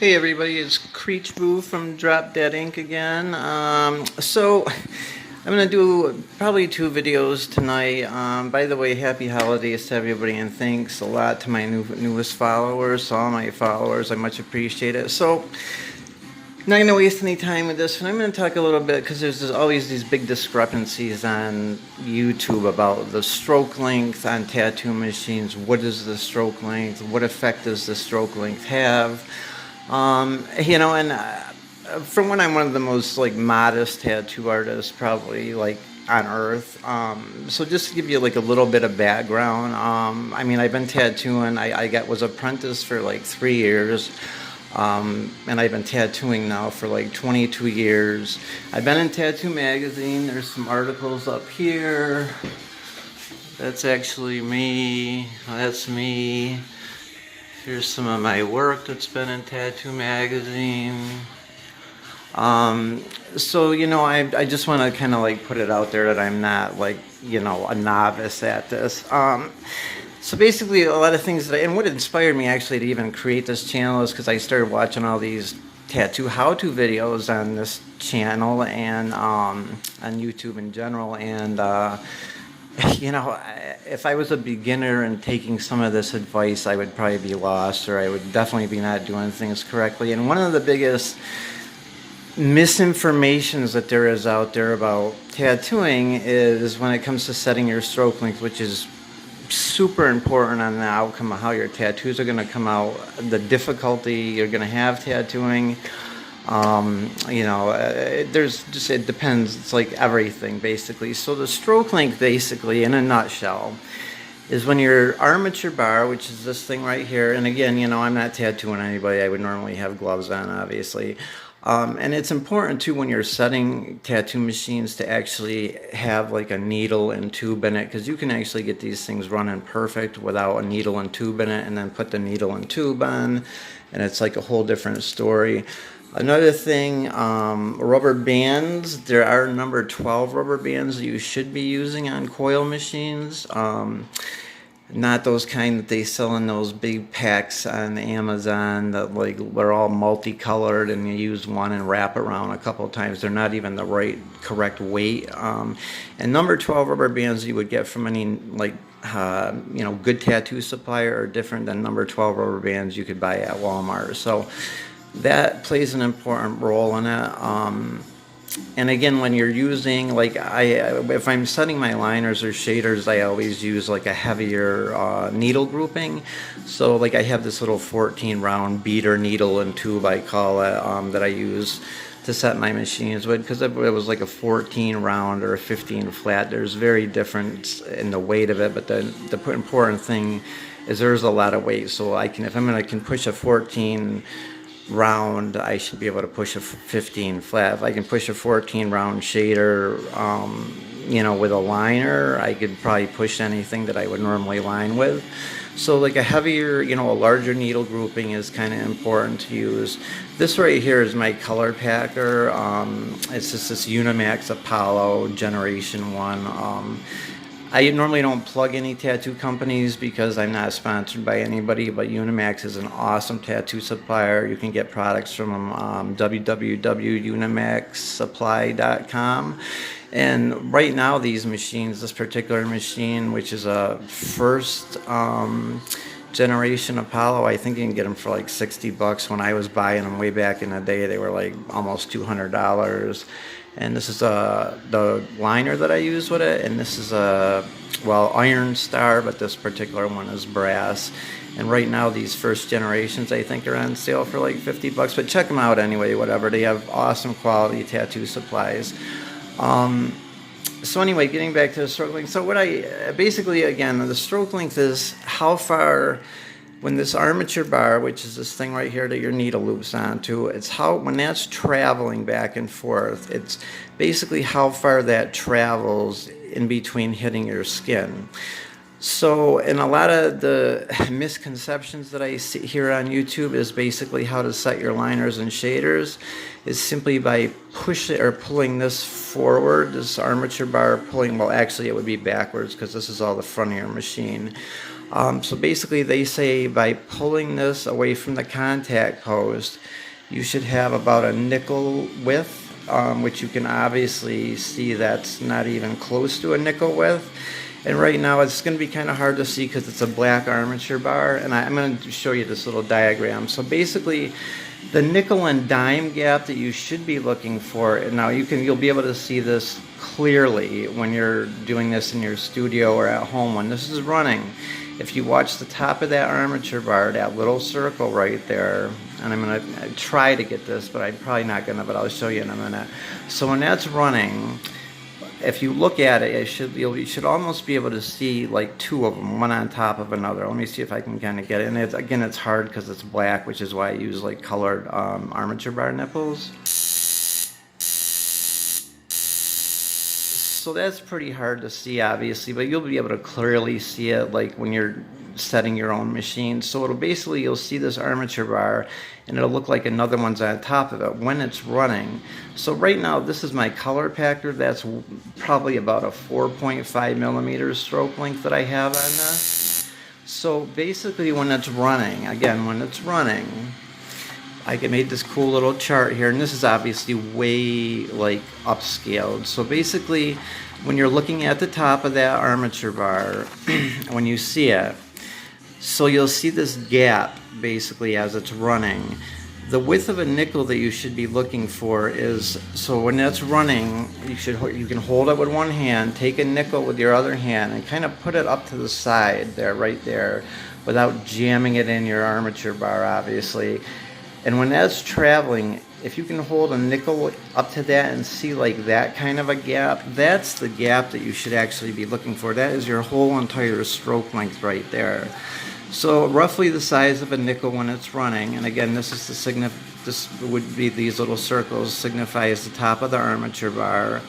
Hey everybody, it's Creech Boo from Drop Dead Ink again. So I'm gonna do probably two videos tonight. By the way, happy holidays to everybody, and thanks a lot to my newest followers, to all my followers. I much appreciate it. So not gonna waste any time with this one. I'm gonna talk a little bit because there's always these big discrepancies on YouTube about the stroke length on tattoo machines. What is the stroke length? What effect does the stroke length have? From when I'm one of the most like modest tattoo artists probably like on earth. So just to give you like a little bit of background, I've been tattooing. I was apprentice for like 3 years. And I've been tattooing now for like 22 years. I've been in Tattoo Magazine. There's some articles up here. That's actually me. That's me. Here's some of my work that's been in Tattoo Magazine. I just want to kind of like put it out there that I'm not like, a novice at this. So basically a lot of things and what inspired me actually to even create this channel is because I started watching all these tattoo how-to videos on this channel and on YouTube in general, and if I was a beginner and taking some of this advice, I would probably be lost, or I would definitely be not doing things correctly. And one of the biggest misinformations that there is out there about tattooing is when it comes to setting your stroke length, which is super important on the outcome of how your tattoos are going to come out, the difficulty you're going to have tattooing. It depends. It's like everything basically. So the stroke length basically in a nutshell is when your armature bar, which is this thing right here, and again, I'm not tattooing anybody. I would normally have gloves on, obviously. And it's important too when you're setting tattoo machines to actually have like a needle and tube in it, because you can actually get these things running perfect without a needle and tube in it, and then put the needle and tube on, and it's like a whole different story. Another thing, rubber bands. There are number 12 rubber bands that you should be using on coil machines. Not those kind that they sell in those big packs on Amazon that like they're all multicolored and you use one and wrap around a couple of times. They're not even the correct weight. And number 12 rubber bands you would get from any like good tattoo supplier are different than number 12 rubber bands you could buy at Walmart. So that plays an important role in it. And again, when you're using, if I'm setting my liners or shaders, I always use like a heavier needle grouping. So like I have this little 14 round beater needle and tube, I call it, that I use to set my machines with, because if it was like a 14 round or a 15 flat, there's very different in the weight of it. But the important thing is there's a lot of weight. So I can push a 14 round, I should be able to push a 15 flat. If I can push a 14 round shader, with a liner, I could probably push anything that I would normally line with. So like a heavier, a larger needle grouping is kind of important to use. This right here is my color packer. It's just this Unimax Apollo Generation 1. I normally don't plug any tattoo companies because I'm not sponsored by anybody, but Unimax is an awesome tattoo supplier. You can get products from them, www.unimaxsupply.com. And right now these machines, this particular machine, which is a first generation Apollo, I think you can get them for like $60. When I was buying them way back in the day, they were like almost $200. And this is the liner that I use with it, and this is Iron Star, but this particular one is brass. And right now these first generations I think are on sale for like $50, but check them out anyway, whatever. They have awesome quality tattoo supplies. So anyway, getting back to the stroke length. So again, the stroke length is how far, when this armature bar, which is this thing right here that your needle loops onto, when that's traveling back and forth, it's basically how far that travels in between hitting your skin. So, and a lot of the misconceptions that I see here on YouTube is basically how to set your liners and shaders is simply by pushing or pulling this forward, this armature bar pulling, well actually it would be backwards because this is all the front of your machine. So basically they say by pulling this away from the contact post, you should have about a nickel width, which you can obviously see that's not even close to a nickel width. And right now it's going to be kind of hard to see because it's a black armature bar, and I'm going to show you this little diagram. So basically the nickel and dime gap that you should be looking for, and now you'll be able to see this clearly when you're doing this in your studio or at home when this is running. If you watch the top of that armature bar, that little circle right there, and I'm going to try to get this, but I'm probably not going to, but I'll show you in a minute. So when that's running, if you look at it, you should almost be able to see like two of them, one on top of another. Let me see if I can kind of get it. And again, it's hard because it's black, which is why I use like colored armature bar nipples. So that's pretty hard to see, obviously, but you'll be able to clearly see it like when you're setting your own machine. So you'll see this armature bar, and it'll look like another one's on top of it when it's running. So right now, this is my color packer. That's probably about a 4.5 millimeter stroke length that I have on this. So basically, when it's running, I made this cool little chart here, and this is obviously way like upscaled. So basically, when you're looking at the top of that armature bar, when you see it, so you'll see this gap basically as it's running. The width of a nickel that you should be looking for is, so when that's running, you can hold it with one hand, take a nickel with your other hand, and kind of put it up to the side there, right there, without jamming it in your armature bar, obviously. And when that's traveling, if you can hold a nickel up to that and see like that kind of a gap, that's the gap that you should actually be looking for. That is your whole entire stroke length right there. So roughly the size of a nickel when it's running, and again, this would be these little circles, signifies the top of the armature bar.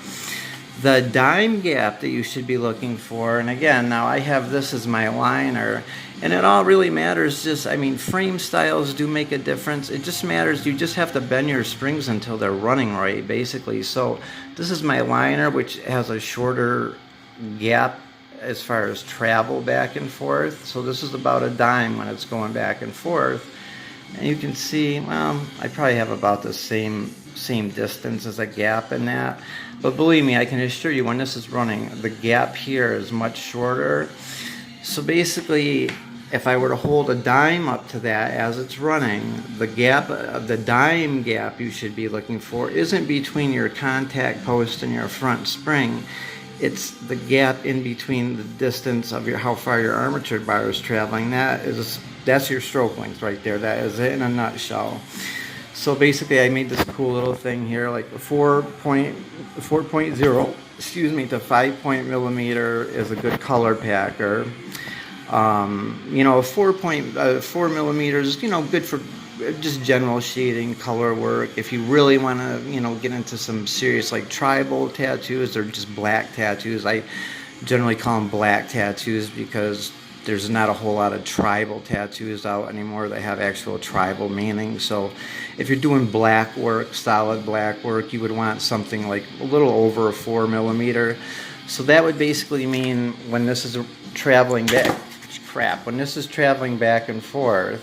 The dime gap that you should be looking for, and again, now I have this as my liner, and it all really matters, frame styles do make a difference. It just matters, you just have to bend your springs until they're running right, basically. So this is my liner, which has a shorter gap as far as travel back and forth. So this is about a dime when it's going back and forth. And you can see, well, I probably have about the same distance as a gap in that. But believe me, I can assure you when this is running, the gap here is much shorter. So basically, if I were to hold a dime up to that as it's running, the dime gap you should be looking for isn't between your contact post and your front spring. It's the gap in between the distance of how far your armature bar is traveling. That's your stroke length right there. That is it in a nutshell. So basically, I made this cool little thing here, like 4.0, to 5 millimeter is a good color packer. 4 millimeters, good for just general shading, color work. If you really want to, get into some serious like tribal tattoos or just black tattoos, I generally call them black tattoos because there's not a whole lot of tribal tattoos out anymore that have actual tribal meaning. So if you're doing black work, solid black work, you would want something like a little over a 4 millimeter. So that would basically mean when this is traveling back, when this is traveling back and forth,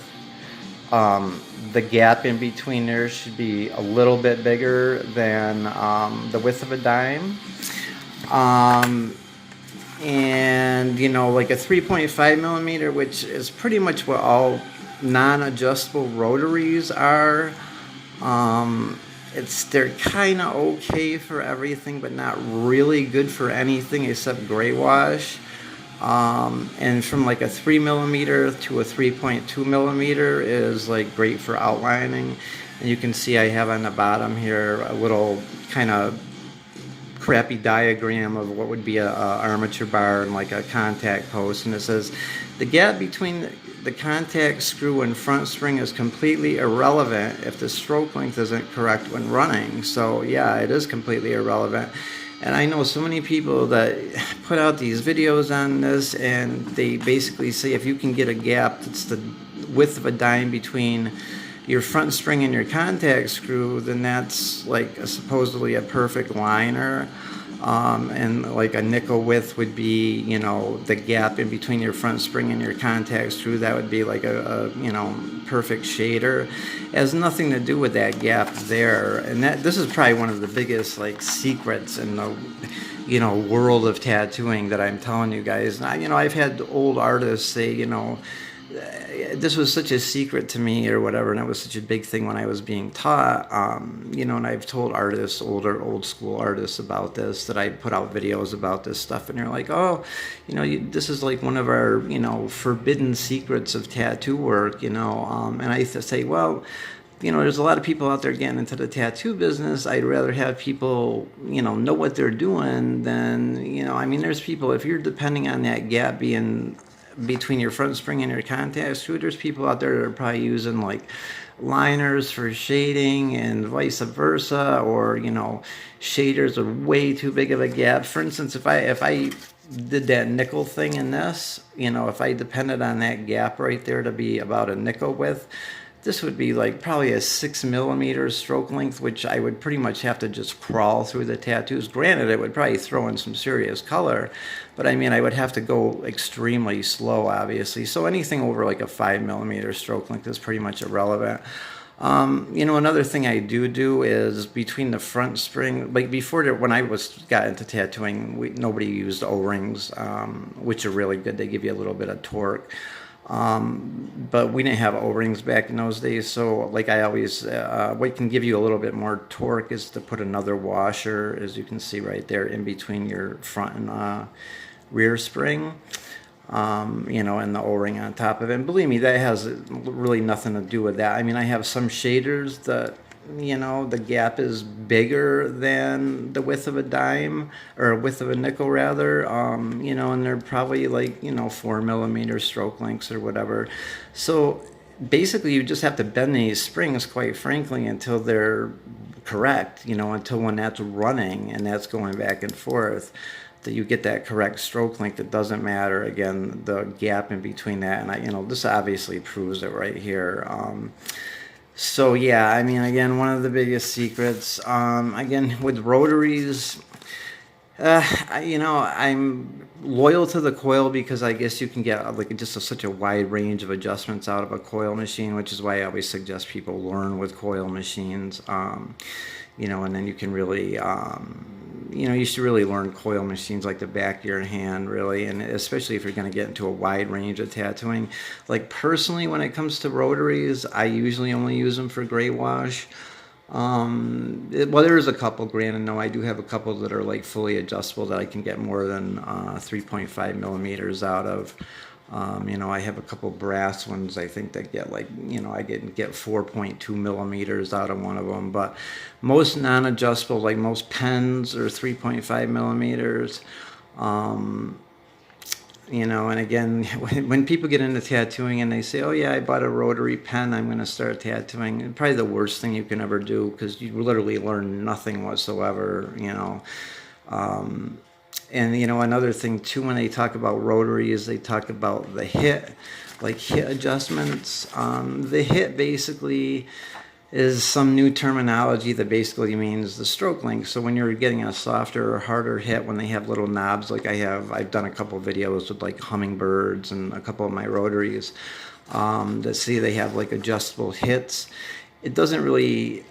the gap in between there should be a little bit bigger than the width of a dime. And like a 3.5 millimeter, which is pretty much what all non-adjustable rotaries are. They're kind of okay for everything, but not really good for anything except gray wash. And from like a 3 millimeter to a 3.2 millimeter is like great for outlining. And you can see I have on the bottom here a little kind of crappy diagram of what would be a armature bar and like a contact post, and it says the gap between the contact screw and front spring is completely irrelevant if the stroke length isn't correct when running. So yeah, it is completely irrelevant. And I know so many people that put out these videos on this, and they basically say if you can get a gap that's the width of a dime between your front spring and your contact screw, then that's like supposedly a perfect liner. And like a nickel width would be, you know, the gap in between your front spring and your contact screw. That would be like a you know, perfect shader. It has nothing to do with that gap there. And this is probably one of the biggest like secrets in the, you know, world of tattooing that I'm telling you guys. And you know, I've had old artists say, you know, this was such a secret to me or whatever, and it was such a big thing when I was being taught, you know, and I've told artists, old school artists about this, that I put out videos about this stuff, and they're like, oh, you know, this is like one of our, you know, forbidden secrets of tattoo work, you know, and I say, well, you know, there's a lot of people out there getting into the tattoo business. I'd rather have people, you know what they're doing than, you know, I mean, there's people, if you're depending on that gap being between your front spring and your contact screw, there's people out there that are probably using like liners for shading and vice versa, or, you know, shaders are way too big of a gap. For instance, if I did that nickel thing in this, you know, if I depended on that gap right there to be about a nickel width, this would be like probably a 6mm stroke length, which I would pretty much have to just crawl through the tattoos. Granted, it would probably throw in some serious color, but I mean, I would have to go extremely slow, obviously. So anything over like a 5mm stroke length is pretty much irrelevant. You know, another thing I do is between the front spring, like before, when I got into tattooing, nobody used O-rings, which are really good. They give you a little bit of torque. But we didn't have O-rings back in those days, so like I always, what can give you a little bit more torque is to put another washer, as you can see right there, in between your front and rear spring, you know, and the O-ring on top of it. And believe me, that has really nothing to do with that. I mean, I have some shaders that, you know, the gap is bigger than the width of a dime, or width of a nickel rather, you know, and they're probably like, you know, 4mm stroke lengths or whatever. So basically you just have to bend these springs, quite frankly, until they're correct, you know, until when that's running and that's going back and forth, that you get that correct stroke length. It doesn't matter, again, the gap in between that. And you know, this obviously proves it right here. So yeah, I mean, again, one of the biggest secrets, again, with rotaries, you know, I'm loyal to the coil because I guess you can get like just such a wide range of adjustments out of a coil machine, which is why I always suggest people learn with coil machines, you know, and then you can really, you know, you should really learn coil machines like the back of your hand, really, and especially if you're going to get into a wide range of tattooing. Like personally, when it comes to rotaries, I usually only use them for gray wash. Well, there's a couple, granted, no, I do have a couple that are like fully adjustable that I can get more than 3.5mm out of. You know, I have a couple brass ones, I think, that get like, you know, I get 4.2mm out of one of them, but most non-adjustable, like most pens, are 3.5mm. You know, and again, when people get into tattooing and they say, oh yeah, I bought a rotary pen, I'm going to start tattooing, probably the worst thing you can ever do, because you literally learn nothing whatsoever, you know. And, you know, another thing, too, when they talk about rotary is they talk about the hit, like hit adjustments. The hit basically is some new terminology that basically means the stroke length. So when you're getting a softer or harder hit, when they have little knobs, like I've done a couple videos with like hummingbirds and a couple of my rotaries that see they have like adjustable hits. It doesn't really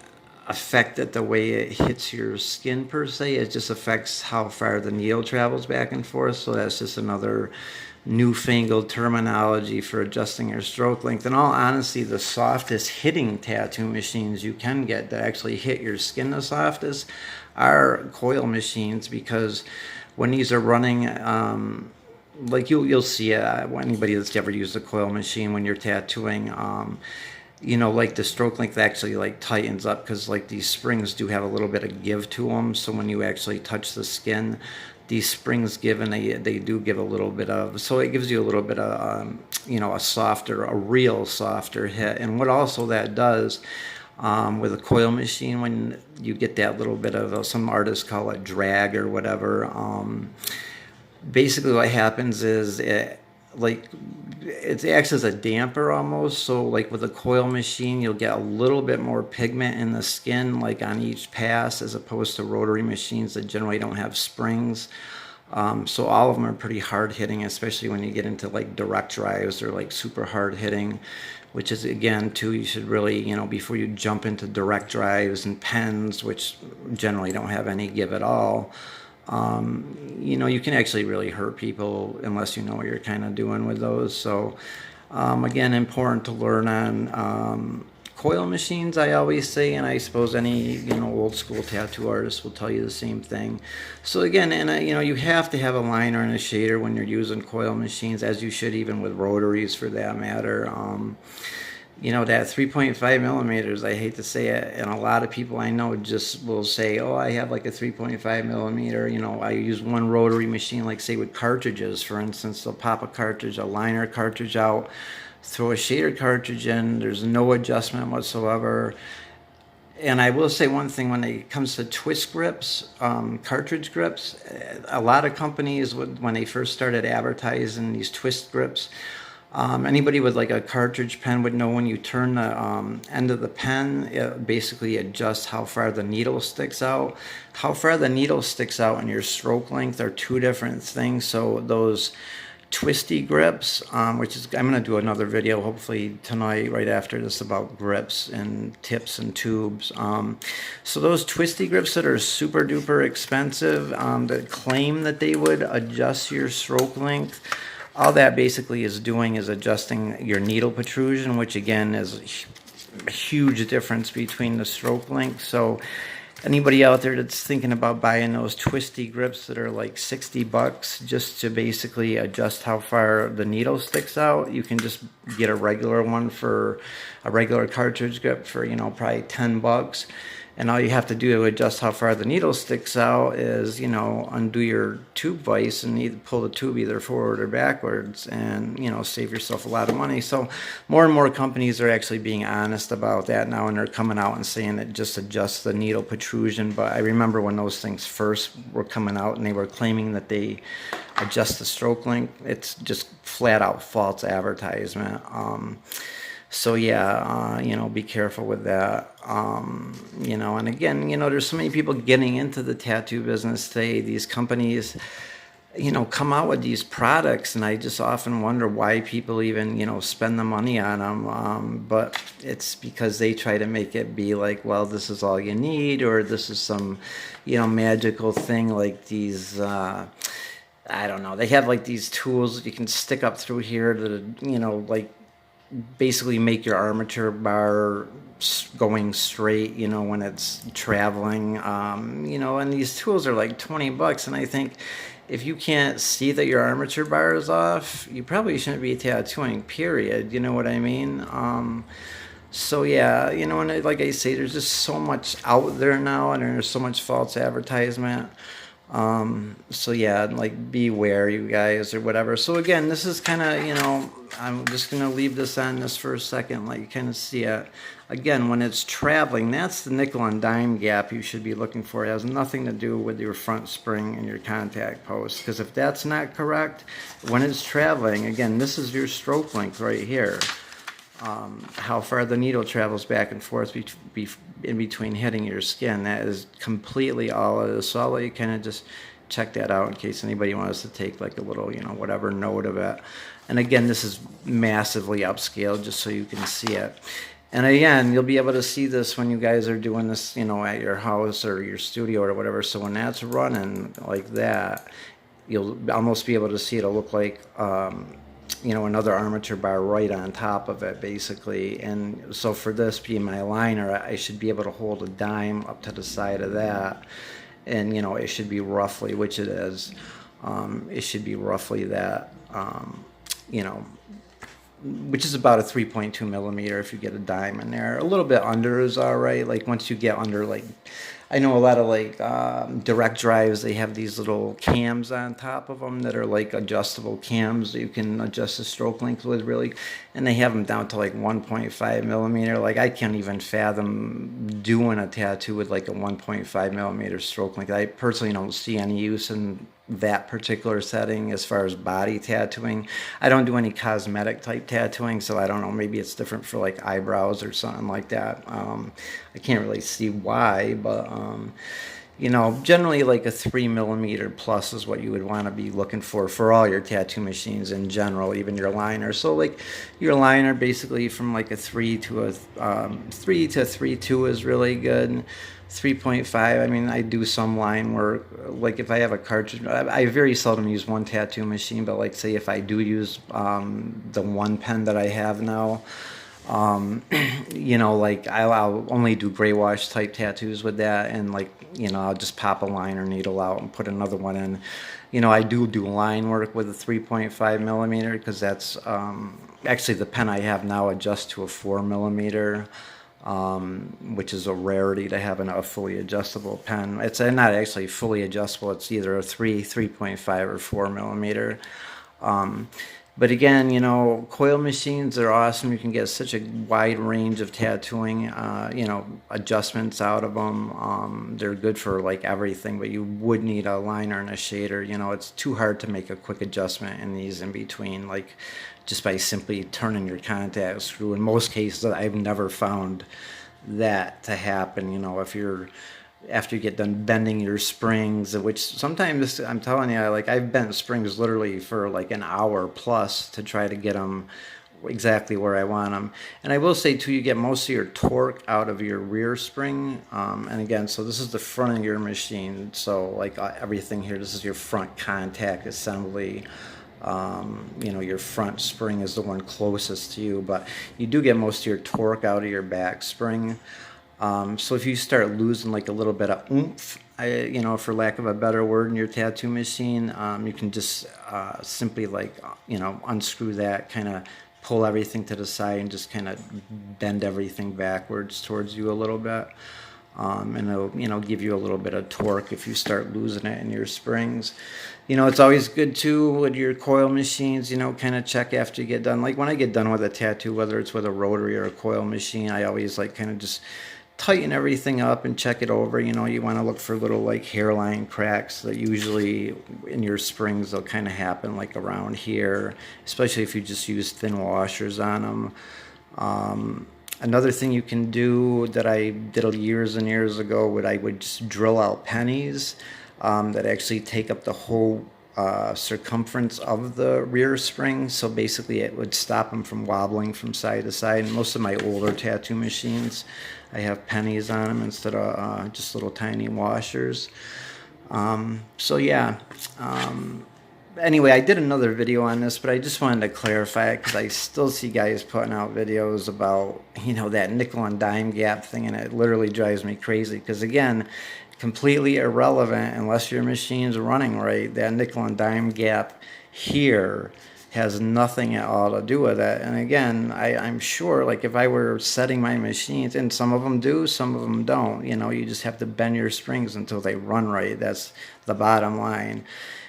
affect it the way it hits your skin per se. It just affects how far the needle travels back and forth. So that's just another newfangled terminology for adjusting your stroke length. In all honesty, the softest hitting tattoo machines you can get that actually hit your skin the softest are coil machines, because when these are running, like you'll see anybody that's ever used a coil machine when you're tattooing, you know, like the stroke length actually like tightens up, because like these springs do have a little bit of give to them. So when you actually touch the skin, these springs give, and they do give a little bit of, so it gives you a little bit of, you know, a real softer hit. And what also that does with a coil machine, when you get that little bit of, some artists call it drag or whatever, basically what happens is like it acts as a damper almost. So like with a coil machine, you'll get a little bit more pigment in the skin, like on each pass, as opposed to rotary machines that generally don't have springs. So all of them are pretty hard hitting, especially when you get into like direct drives. They're like super hard hitting, which is again too, you should really, before you jump into direct drives and pens, which generally don't have any give at all, you can actually really hurt people unless you know what you're kind of doing with those. So again, important to learn on coil machines, I always say, and I suppose any old school tattoo artist will tell you the same thing. So again, and you have to have a liner and a shader when you're using coil machines, as you should even with rotaries for that matter. That 3.5 millimeters, I hate to say it, and a lot of people I know just will say, oh, I have like a 3.5 millimeter. I use one rotary machine, like say with cartridges, for instance. They'll pop a cartridge, a liner cartridge out, throw a shader cartridge in. There's no adjustment whatsoever. And I will say one thing, when it comes to twist grips, cartridge grips, a lot of companies when they first started advertising these twist grips, anybody with like a cartridge pen would know when you turn the end of the pen, it basically adjusts how far the needle sticks out. How far the needle sticks out and your stroke length are two different things. So those twisty grips, which is, I'm going to do another video hopefully tonight right after this about grips and tips and tubes. So those twisty grips that are super duper expensive, that claim that they would adjust your stroke length, all that basically is doing is adjusting your needle protrusion, which again is a huge difference between the stroke length. So anybody out there that's thinking about buying those twisty grips that are like $60 just to basically adjust how far the needle sticks out, you can just get a regular one, for a regular cartridge grip for probably $10. And all you have to do to adjust how far the needle sticks out is, undo your tube vise and either pull the tube either forward or backwards, and, save yourself a lot of money. So more and more companies are actually being honest about that now, and they're coming out and saying it just adjusts the needle protrusion. But I remember when those things first were coming out and they were claiming that they adjust the stroke length, it's just flat out false advertisement. So yeah, be careful with that. And again, there's so many people getting into the tattoo business today. These companies, come out with these products, and I just often wonder why people even, spend the money on them. But it's because they try to make it be like, well, this is all you need, or this is some, magical thing, like these, I don't know. They have like these tools that you can stick up through here to, like, basically make your armature bar going straight, when it's traveling, and these tools are like $20. And I think if you can't see that your armature bar is off, you probably shouldn't be tattooing, period. You know what I mean? So yeah, and like I say, there's just so much out there now, and there's so much false advertisement. So yeah, like beware, you guys, or whatever. So again, this is kind of, I'm just going to leave this on this for a second, let you kind of see it. Again, when it's traveling, that's the nickel and dime gap you should be looking for. It has nothing to do with your front spring and your contact post, because if that's not correct, when it's traveling, again, this is your stroke length right here. How far the needle travels back and forth in between hitting your skin. That is completely all it is. So I'll let you kind of just check that out in case anybody wants to take like a little, whatever note of it. And again, this is massively upscaled just so you can see it. And again, you'll be able to see this when you guys are doing this, at your house or your studio or whatever. So when that's running like that, you'll almost be able to see it'll look like, another armature bar right on top of it, basically. And so for this being my liner, I should be able to hold a dime up to the side of that. And, it should be roughly, which it is, it should be roughly that, which is about a 3.2 millimeter if you get a dime in there. A little bit under is all right. Like once you get under, like, I know a lot of like direct drives, they have these little cams on top of them that are like adjustable cams that you can adjust the stroke length with, really. And they have them down to like 1.5 millimeter. Like I can't even fathom doing a tattoo with like a 1.5 millimeter stroke length. I personally don't see any use in that particular setting as far as body tattooing. I don't do any cosmetic type tattooing, so I don't know, maybe it's different for like eyebrows or something like that. I can't really see why, but you know, generally like a 3 millimeter plus is what you would want to be looking for all your tattoo machines in general, even your liner. So like your liner basically from like a 3 to a 3 to 3.2 is really good. 3.5, I mean, I do some line work. Like if I have a cartridge, I very seldom use one tattoo machine, but like say if I do use the one pen that I have now, you know, like I'll only do gray wash type tattoos with that, and like, you know, I'll just pop a liner needle out and put another one in. You know, I do line work with a 3.5 millimeter because that's actually the pen I have now adjusts to a 4 millimeter, which is a rarity to have a fully adjustable pen. It's not actually fully adjustable. It's either a 3.5 or 4 millimeter. But again, you know, coil machines are awesome. You can get such a wide range of tattooing, you know, adjustments out of them. They're good for like everything, but you would need a liner and a shader. You know, it's too hard to make a quick adjustment in these in between, like just by simply turning your contact screw. In most cases, I've never found that to happen. You know, if you're after you get done bending your springs, which sometimes I'm telling you, like I've bent springs literally for like an hour plus to try to get them exactly where I want them. And I will say too, you get most of your torque out of your rear spring. And again, so this is the front of your machine. So like everything here, this is your front contact assembly. You know, your front spring is the one closest to you, but you do get most of your torque out of your back spring. So if you start losing like a little bit of oomph, you know, for lack of a better word, in your tattoo machine, you can just simply like, you know, unscrew that, kind of pull everything to the side and just kind of bend everything backwards towards you a little bit. And it'll, you know, give you a little bit of torque if you start losing it in your springs. You know, it's always good too with your coil machines, you know, kind of check after you get done. Like when I get done with a tattoo, whether it's with a rotary or a coil machine, I always like kind of just tighten everything up and check it over. You know, you want to look for little like hairline cracks that usually in your springs they'll kind of happen like around here, especially if you just use thin washers on them. Another thing you can do that I did years and years ago, I would just drill out pennies that actually take up the whole circumference of the rear spring. So basically it would stop them from wobbling from side to side. And most of my older tattoo machines, I have pennies on them instead of just little tiny washers. So yeah. Anyway, I did another video on this, but I just wanted to clarify it because I still see guys putting out videos about, you know, that nickel and dime gap thing, and it literally drives me crazy because, again, completely irrelevant unless your machine's running right. That nickel and dime gap here has nothing at all to do with it. And again, I'm sure, like if I were setting my machines, and some of them do, some of them don't, you know, you just have to bend your springs until they run right. That's the bottom line.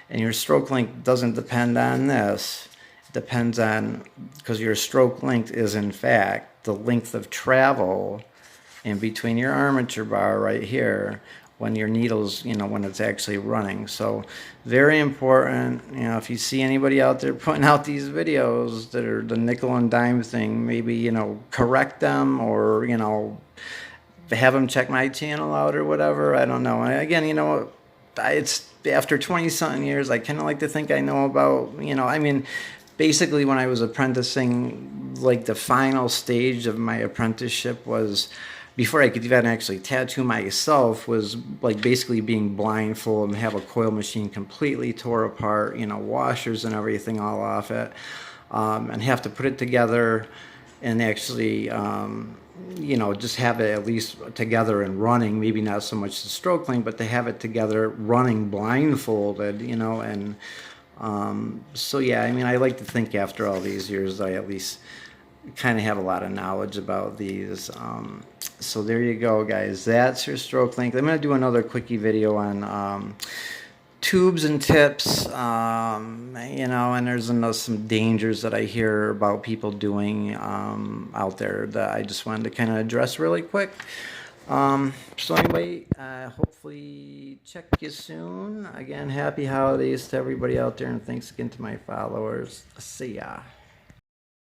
And your stroke length doesn't depend on this. It depends on, because your stroke length is in fact the length of travel in between your armature bar right here when your needle's, you know, when it's actually running. So very important. You know, if you see anybody out there putting out these videos that are the nickel and dime thing, maybe, you know, correct them, or, you know, have them check my channel out or whatever. I don't know. And again, you know, it's after 20 something years, I kind of like to think I know about, you know, I mean, basically when I was apprenticing, like the final stage of my apprenticeship was, before I could even actually tattoo myself, was like basically being blindfolded and have a coil machine completely tore apart, you know, washers and everything all off it, and have to put it together and actually, you know, just have it at least together and running, maybe not so much the stroke length, but to have it together running blindfolded, you know. And so yeah, I mean, I like to think after all these years I at least kind of have a lot of knowledge about these. So there you go, guys, that's your stroke length. I'm going to do another quickie video on tubes and tips, you know, and there's some dangers that I hear about people doing out there that I just wanted to kind of address really quick. So anyway, hopefully check you soon. Again, happy holidays to everybody out there, and thanks again to my followers. See ya.